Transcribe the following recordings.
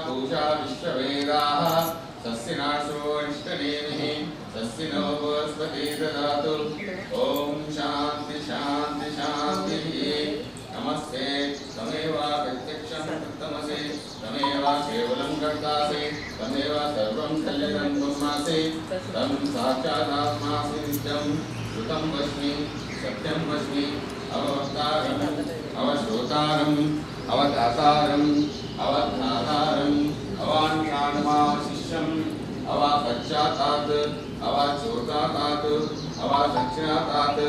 पूषा विश्ववेदाः सस्यनाशो इष्टनेमिः सस्यनो बृहस्पतिः ददातु। ॐ शान्ति शान्ति शान्तिः। नमस्ते तमेव प्रत्यक्षं तमसि तमेव केवलं कर्तासि तमेव सर्वं कल्यं ब्रह्मासि तं साक्षादात्मासि नित्यं श्रुतं वच्मि सत्यं वच्मि अवतारम् अवश्रोतारम् अवदातारम् अवधातारम् अवान्यानमाशिष्यम् अवापश्चातात् अवाचोतातात् अवादक्षिणातात्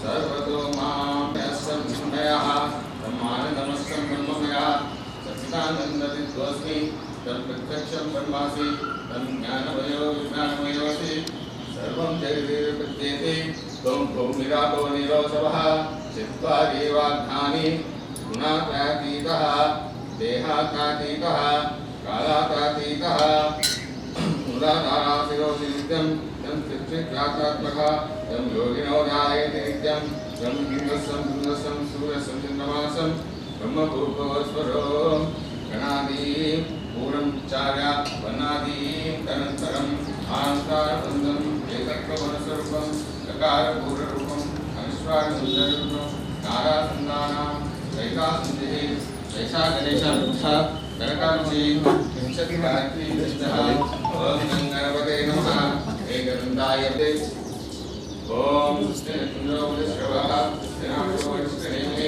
सर्वतो मां यस्संमयः ब्रह्मानन्दमस्तं ब्रह्ममयः सच्चिदानन्दविद्वस्मि तं प्रत्यक्षं ब्रह्मासि तं ज्ञानमयो विज्ञानमयोऽसि सर्वं जगदेवपद्येते त्वं भूमिरापो निरोधवः चत्वारेवाघ्नानि गुणातीतः देहातीतः कालातीतः मूलाधाराशिरोऽसि नित्यं तं चित्त्वात्मकः तं योगिनो ध्यायेति नित्यं तं बिम्बस्सं सूर्यसं चन्द्रमासं ब्रह्मभूर्भुवस्वरो गणादीं पूर्णं चार्य वर्णादीं तदनन्तरम् आनन्दारबन्धम् एकत्वगुणस्वरूपं लकारपूर्णरूपम् अनिश्वारसुन्दररूपं नारासन्दानां वैकासन्धिः वैशा गणेशवृक्षः कनकारुषि विंशतिगायत्री कृष्णः ॐ गणपते नमः एकदन्ताय ॐ श्रीचन्द्रोपश्रवः श्रीनाथोपश्रनेमे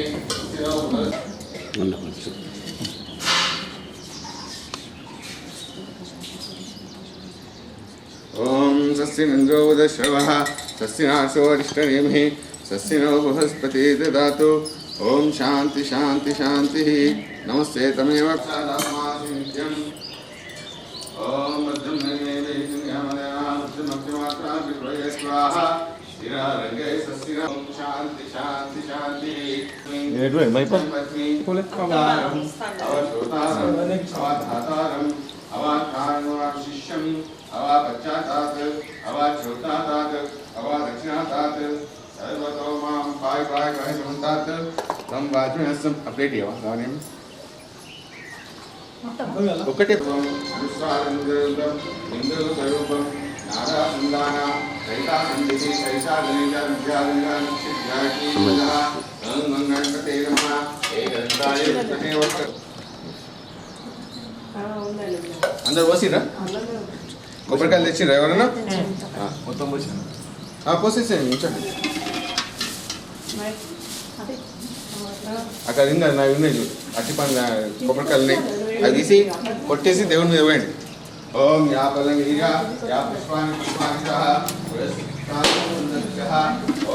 ॐ सस्यमिन्द्रो उदश्रवः सस्यनाशो अरिष्टनेमिः सस्यनो बृहस्पतिः ददातु। ॐ शान्ति शान्ति शान्तिः। नमस्ते तमेव सादात्मासि नित्यम्। ॐ भद्रं नैवेद्यमक्षमात्रा विप्रये स्वाहा शिरारङ्गे सस्यनो शान्ति शान्ति शान्तिः। अवधूतारम् अवाधारणशिष्यम् अवापश्चातात् अवाचोतातात् अवादक्षिणातात् सर्वतो मां पाय समन्तात् तं वाचमहस्सम् अपडेट इव दानीं ఒకటే అనుస్వారంగం ఇంద్ర స్వరూపం నారాసందాన కైలాసందికి కైశాగణేజ విద్యాగణేజ నిత్యాకి గంగణపతే నమః ఏకంతాయ విష్ణే వక్త అందరూ వసిరా కొబ్బరికాయలు తెచ్చిరా ఎవరన్నా మొత్తం పోసాను పోసేసాను ఉంచండి అక్కడ ఇంకా నా ఉన్నాయి చూడు అట్టి పని కొబ్బరికాయలు ఉన్నాయి అది తీసి కొట్టేసి దేవుని మీద వేయండి. ఓం యా పలంగిరిగా యా పుష్పాని పుష్పానికః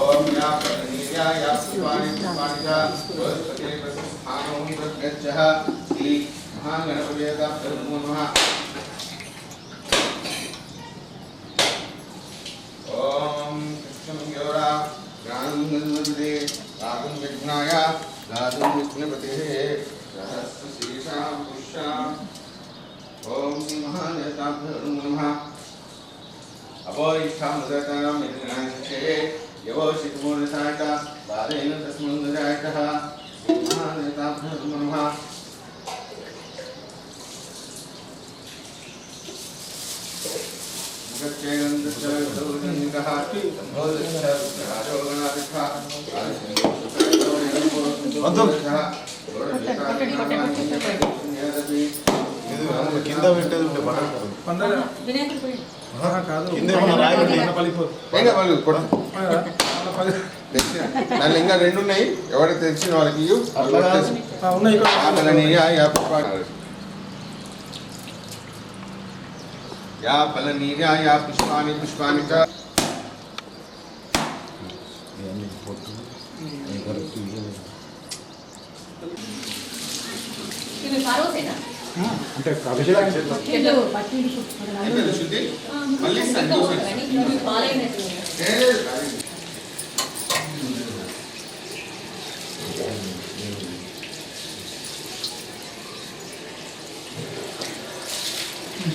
ఓం యా పలంగిరిగా యా పుష్పాని పుష్పానికః వరస్పతే ప్రసస్థానం ప్రగచ్చః శ్రీ మహాగణపతయే నమో నమః. ఓం కృష్ణం గౌరా జ్ఞానందనుదే రాగం విఘ్నాయ గాతుం విష్ణుపతేః सहस्रशीर्षां पुरुषां ओम श्री महादेवताभ्यो नमः. अपोइष्ठामुदरतां यज्ञान्ते यवोषितमूलसायक बालेन तस्मन्नुजायतः श्री महादेवताभ्यो नमः. मुखच्चैनन्दश्चैनन्दः सम्भोदश्चराजोगणातिष्ठः కింద పెట్టేది ఉంటే దాంట్లో ఇంకా రెండు ఉన్నాయి. ఎవరికి తెలిసిన వాళ్ళకి యా ఫలనీర్యా యా పుష్పాని పుష్పానిక అంటే మళ్ళీ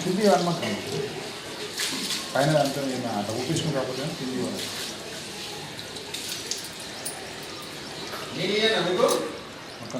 కింది అనమాట పైన అంతా అట్లా ఊపించుకుని రాకపోతే కింది మొత్తం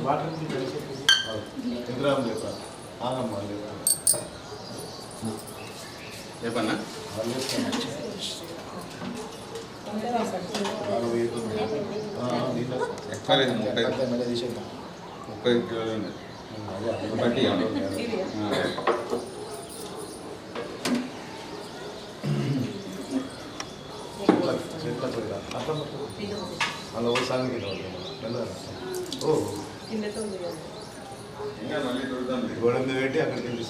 వాటర్ ఇంద్రాం లేక ఆగమ్మ లేక చెప్పన్నా ఎక్కువ లేదు 30 కిలోలు ఉంది బట్టి అలా ఓ సాంగ్ ఓ ఇంకా మళ్ళీ చూద్దాం గోడ మీద పెట్టి అక్కడికి వెళ్ళి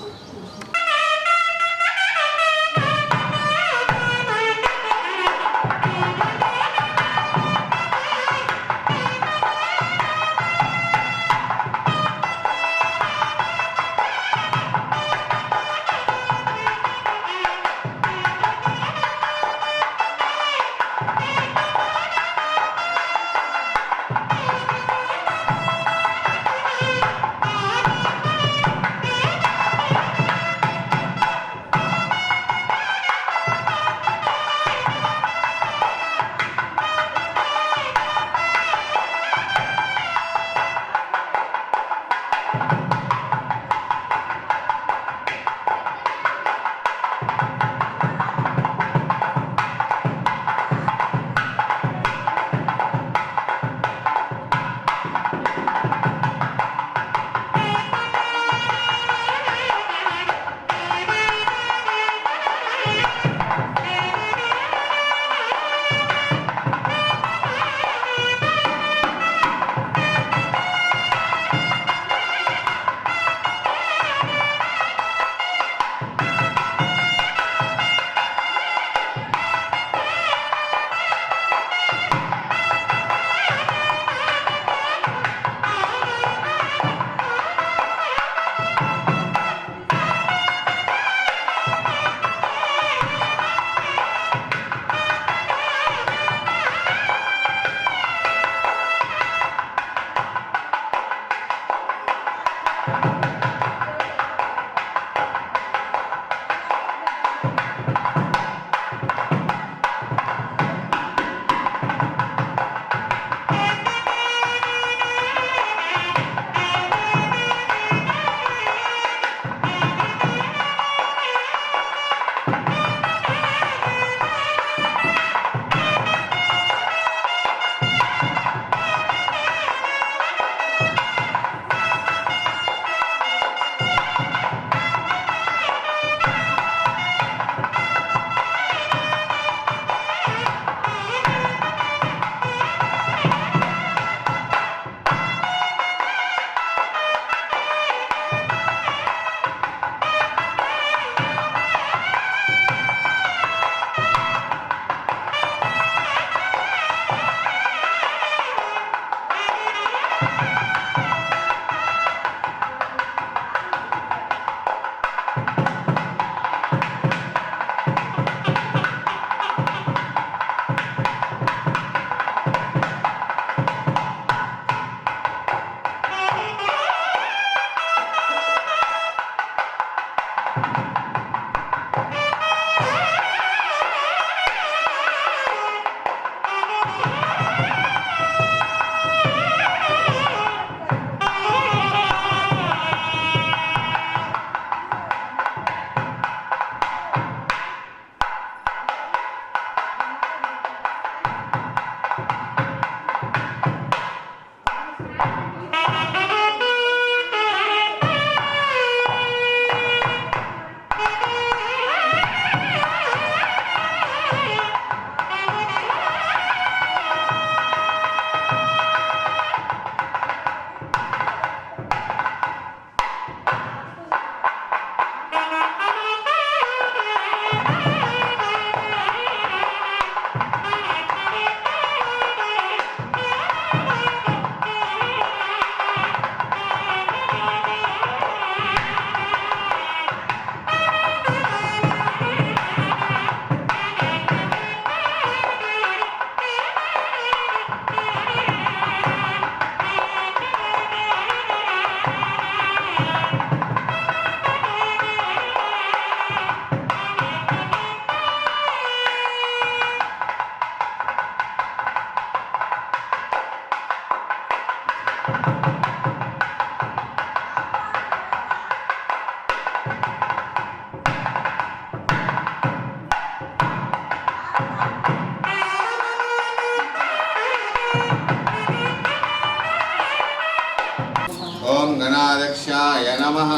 ఓం గణాధ్యక్షాయ నమః.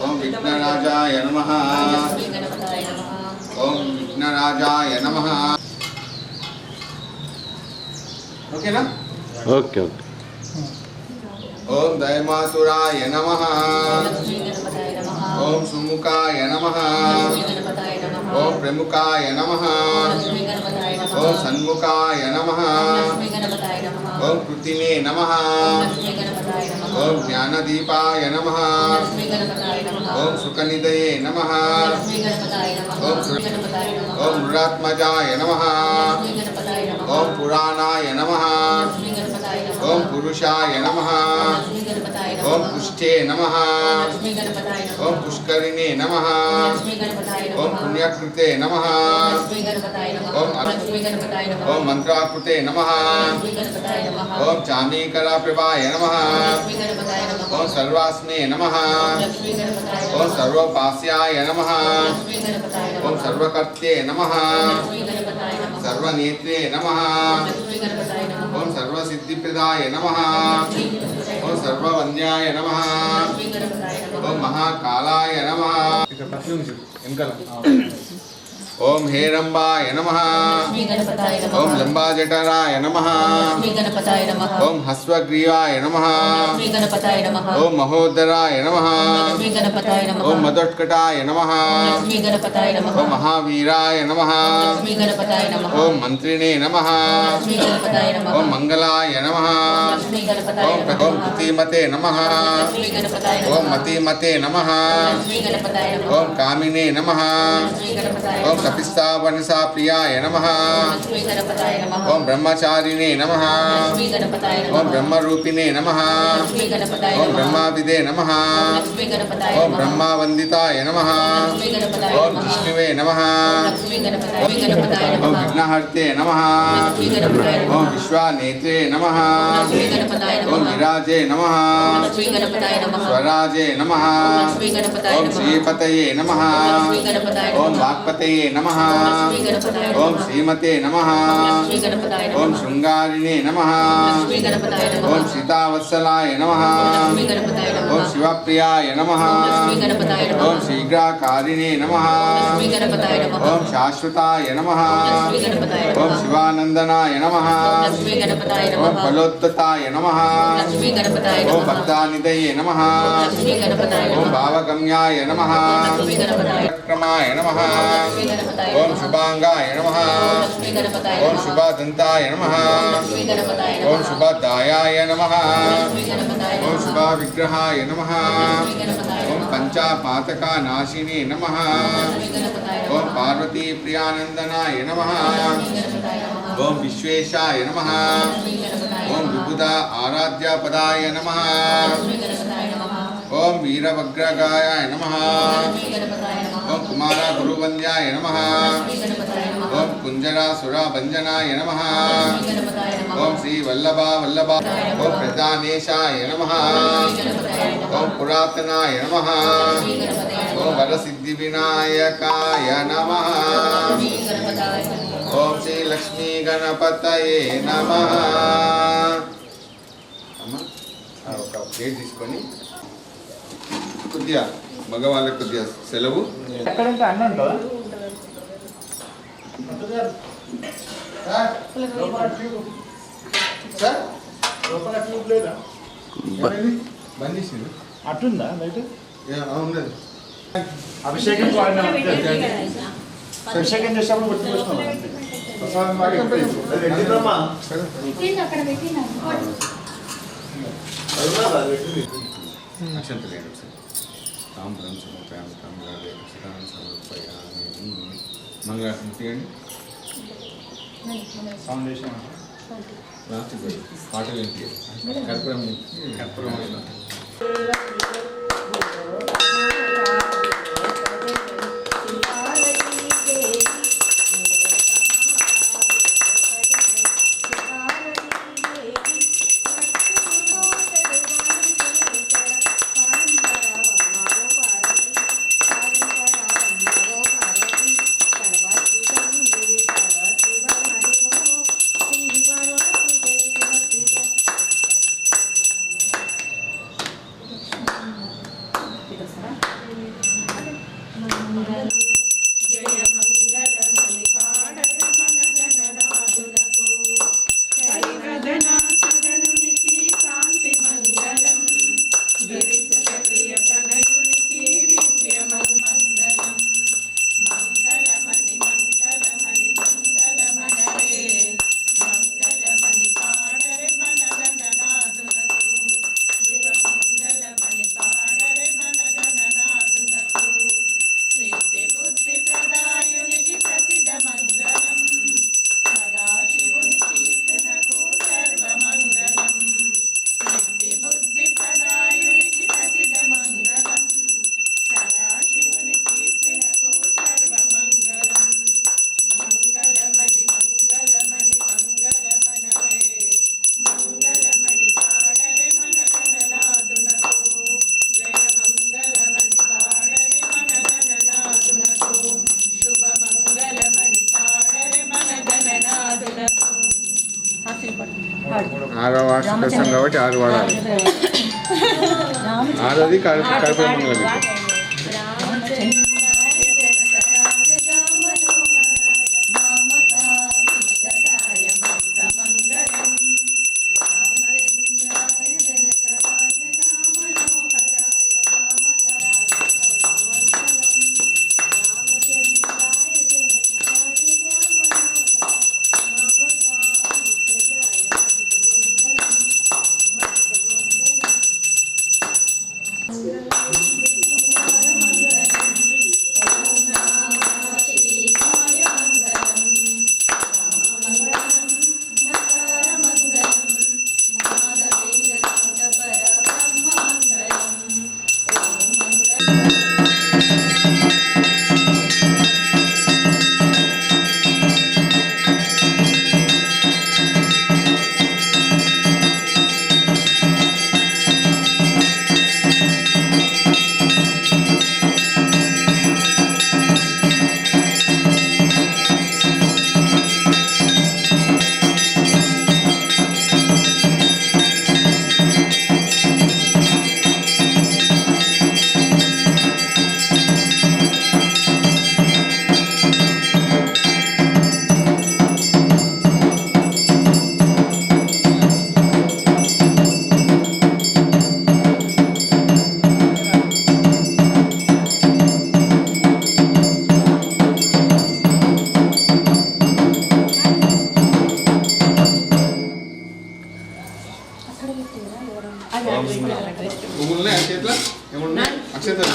ఓం విఘ్నరాజాయ నమః. ఓం విఘ్నరాజాయ నమః. ఓకేనా? Okay okay. ఓం దయమాతురాయ నమః. ఓం సుముఖాయ నమః. ఓం ప్రముఖాయ నమః. ఓం సన్ముఖాయ నమః. ఓం కృతినే నమః. ఓం జ్ఞానదీపాయ నమః. ఓం సుఖనిధయే నమః. ఓం మృడాత్మజాయ నమః. ఓం పురాణాయ నమః. ఓం పురుషాయ నమః. ఓం పుష్టే నమః. ఓం పుష్కరిణే నమః. ఓం పుణ్యకృతే నమః. ఓం మంత్రాకృతే నమః. ఓం చామీకరాప్రభాయ నమః. ఓం సర్వాస్మే నమః. ఓం సర్వోపాస్యాయ నమః. ఓం సర్వకర్తే నమః. సర్వనేత్రే నమః. ఓం సర్వసిద్ధిప్రదాయ నమః. ఓం సర్వవంద్యాయ నమః. ఓం మహాకాలాయ నమః. ఇక్కడ ప్రతి నుంచి వెనకాల ఓం హేరంబాయ నమః. ఓం లంబాజఠరాయ నమః. ఓం హస్వగ్రీవాయ నమః. ఓం మహోదరాయ నమః. ఓం మదోత్కటాయ నమః. ఓం మహావీరాయ నమః. ఓం మంత్రిణే నమః. ఓం మంగళాయ నమః. ఓం కృతిమతే నమః. ఓం మతిమతే నమః. ఓం కామినే నమః. ఓం కపిస్తావనసా ప్రియాయ నమః. ఓం బ్రహ్మచారిణే నమః. ఓం బ్రహ్మరూపిణే నమః. ఓం బ్రహ్మావిదే నమః. ఓం బ్రహ్మవందితాయ నమః. ఓం విష్ణువే నమః. ఓం విఘ్నహర్తే నమః. ఓం విశ్వానేత్రే నమః. ఓం విరాజే నమః. స్వరాజే నమః. ఓం శ్రీపతయే నమః. ఓం వాక్పతయే నమః. ఓం శ్రీమతే నమః. ఓం శృంగారిణే నమః. ఓం సీతావత్సలాయ నమః. ఓం శివప్రియాయ నమః. ఓం శీఘ్రకారిణే నమః. ఓం శాశ్వతాయ నమః. ఓం శివానందనాయ నమః. ఓం ఫలోత్తతాయ నమః. ఓం భక్తానిధయే నమః. ఓం భావగమ్యాయ నమః. క్రమాయ నమః. ఓం శుభాంగాయ నమః. ఓం శుభదంతాయ నమః. ఓం శుభదాయాయ నమః. ఓం శుభవిగ్రహాయ నమః. ఓం పంచపాతకనాశినే నమః. ఓం పార్వతీప్రియానందనాయ నమః. ఓం విశ్వేశాయ నమః. ఓం విబుధ ఆరాధ్యపదాయ నమః. ఓం వీరవగ్రగాయ నమః. ఓం కుమార గురువంద్యాయ నమః. ఓం కుంజరాసురభంజనాయ నమః. ఓం శ్రీ వల్లభ వల్లభ. ఓం ప్రధానేశాయ నమః. ఓం పురాతనాయ నమః. ఓం వరసిద్ధి వినాయకాయ నమః. ఓం శ్రీ లక్ష్మీ గణపతయే నమః. అమ్మా ఒక ప్లేట్ తీసుకొని కొద్దిగా మగవాళ్ళకి కొద్దిగా సెలవు. ఎక్కడంటే అన్న ఉంటుందా? సార్ లోపల ట్యూబ్ లేదా? బంద్ చేసింది అట్టుందా లైట్? ఉన్నది. అభిషేకం అభిషేకం చేసేప్పుడు గుర్తు చూస్తున్నాం. ప్రసాదం లాగా పెట్టిందమ్మా. అక్షంతలు వేయండి ఒకసారి. తాంబరం సమర్పయామి తాంబరాలే అక్షతాన్ని సమర్పయామి. మంగళారతి తీయండి. ఫౌండేషన్ లాస్ట్ పాటలు ఏంటి? కర్పూరం కర్పూరం 6వ వార్షికోత్సవం కాబట్టి 6 వాడాలి. 6ది కర్పూరమంగళ.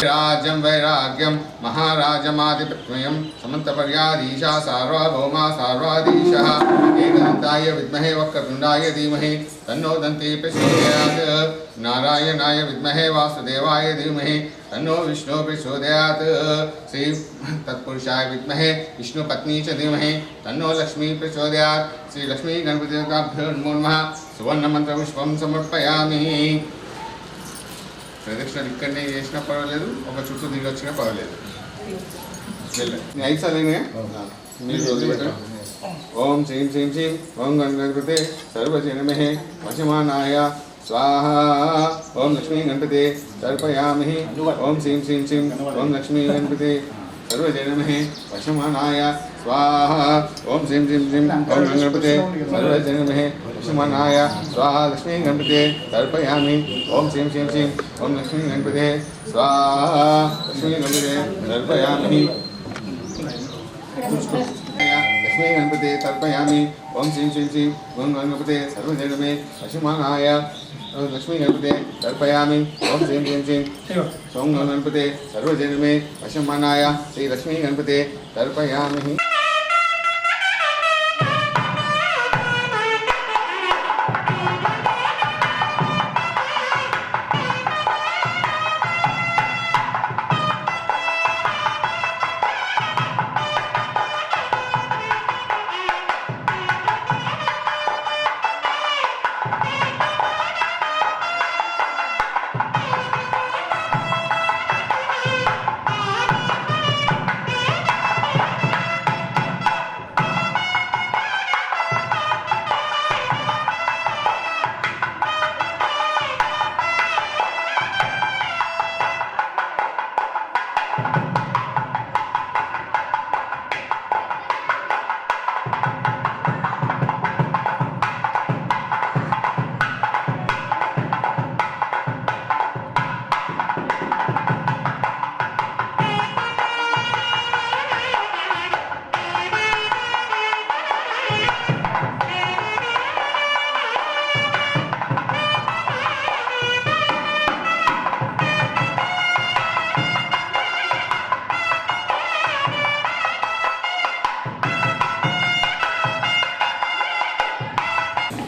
రాజ్యం వైరాగ్యం మహారాజమాదిపత్మయం సమంతపర్యాధీశా సార్వభౌమా సార్వాధీశ ఏకదంతాయ విద్మహే వక్రతుండాయ ధీమహి తన్నో దంతి ప్రచోదయాత్ నారాయణాయ విద్మహే వాసుదేవాయ ధీమహి తన్నో విష్ణు ప్రచోదయాత్ శ్రీ తత్పురుషాయ విద్మహే విష్ణుపత్ని చ ధీమహి తన్నో లక్ష్మీ ప్రచోదయాత్ శ్రీ లక్ష్మీ గణపతిభ్యో నమో నమః సువర్ణమంత్ర పుష్పం సమర్పయామి. ప్రదక్షిణలు ఇక్కడనే చేసినా పర్వాలేదు, ఒక చుట్టూ దిగి వచ్చినా పర్వాలేదు. 5 సార్లు మీరు రోజు పెట్టండి. ఓం శ్రీం శ్రీం శ్రీం ఓం గణపతే సర్వజనమహే వశమానాయ స్వాహ. ఓం లక్ష్మీ గణపతే తర్పయామి. ఓం శ్రీం శ్రీం శ్రీం ఓం లక్ష్మీ గణపతే సర్వజనమహే వశమానాయ స్వాహ. ఓం శ్రీం శ్రీం శ్రీం ఓం గణపతే సర్వజనమహే వశమానాయ స్వాహ. లక్ష్మీ గణపతే తర్పయామి. ఓం శ్రీం శ్రీం శ్రీం ఓం లక్ష్మీ గణపతే స్వాహ. లక్ష్మీ గణపతే తర్పయామి. లక్ష్మీ గణపతే తర్పయామి. ఓం శ్రీం శ్రీం శ్రీం ఓం గణపతే సర్వజనమే వశమానాయ లక్ష్మీ గణపతే తర్పయామి. ఓం శ్రీం శ్రీం శ్రీం ఓం గణపతే సర్వజనమే వశమానాయ శ్రీ లక్ష్మీ గణపతే తర్పయామి.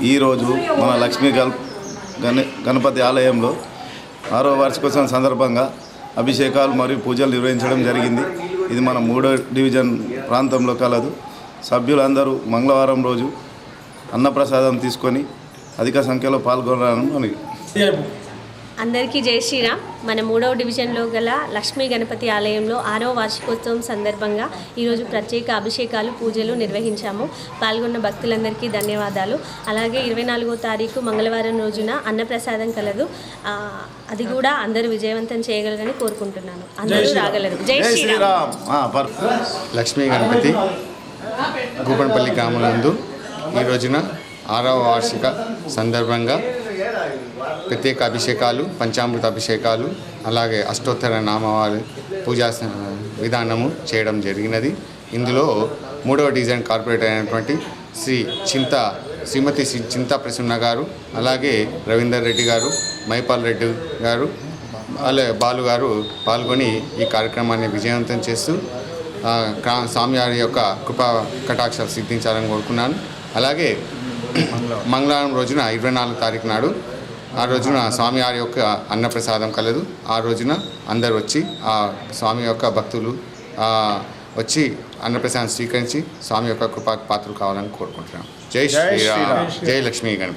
ఈరోజు మన లక్ష్మీ గణపతి ఆలయంలో 6వ వార్షికోత్సవం సందర్భంగా అభిషేకాలు మరియు పూజలు నిర్వహించడం జరిగింది. ఇది మన 3వ డివిజన్ ప్రాంతంలో కలదు. సభ్యులందరూ మంగళవారం రోజు అన్నప్రసాదం తీసుకొని అధిక సంఖ్యలో పాల్గొనాలని అందరికీ జై శ్రీరామ్. మన 3వ డివిజన్లో గల లక్ష్మీ గణపతి ఆలయంలో 6వ వార్షికోత్సవం సందర్భంగా ఈరోజు ప్రత్యేక అభిషేకాలు పూజలు నిర్వహించాము. పాల్గొన్న భక్తులందరికీ ధన్యవాదాలు. అలాగే 24వ తారీఖు మంగళవారం రోజున అన్నప్రసాదం కలదు. అది కూడా అందరూ విజయవంతం చేయగలరని కోరుకుంటున్నాను. అందరూ రాగలరు. జై శ్రీరామ్. లక్ష్మీ గణపతి గూపన్పల్లి గ్రామం ఈ రోజున 6వ వార్షిక సందర్భంగా ప్రత్యేక అభిషేకాలు, పంచామృత అభిషేకాలు, అలాగే అష్టోత్తర నామావళి పూజా విధానము చేయడం జరిగినది. ఇందులో 3వ డివిజన్ కార్పొరేటర్ అయినటువంటి శ్రీమతి చింతా ప్రసన్న గారు, అలాగే రవీందర్ రెడ్డి గారు, మైపాల్ రెడ్డి గారు, అలాగే బాలు గారు పాల్గొని ఈ కార్యక్రమాన్ని విజయవంతం చేస్తూ స్వామివారి యొక్క కృపా కటాక్షాలు సిద్ధించాలని కోరుకున్నాను. అలాగే మంగళవారం రోజున 24వ తారీఖు నాడు ఆ రోజున స్వామివారి యొక్క అన్నప్రసాదం కలదు. ఆ రోజున అందరు వచ్చి ఆ స్వామి యొక్క భక్తులు వచ్చి అన్నప్రసాదం స్వీకరించి స్వామి యొక్క కృపా పాత్రలు కావాలని కోరుకుంటున్నాం. జై శ్రీరామ్. జై లక్ష్మీ గణపతి.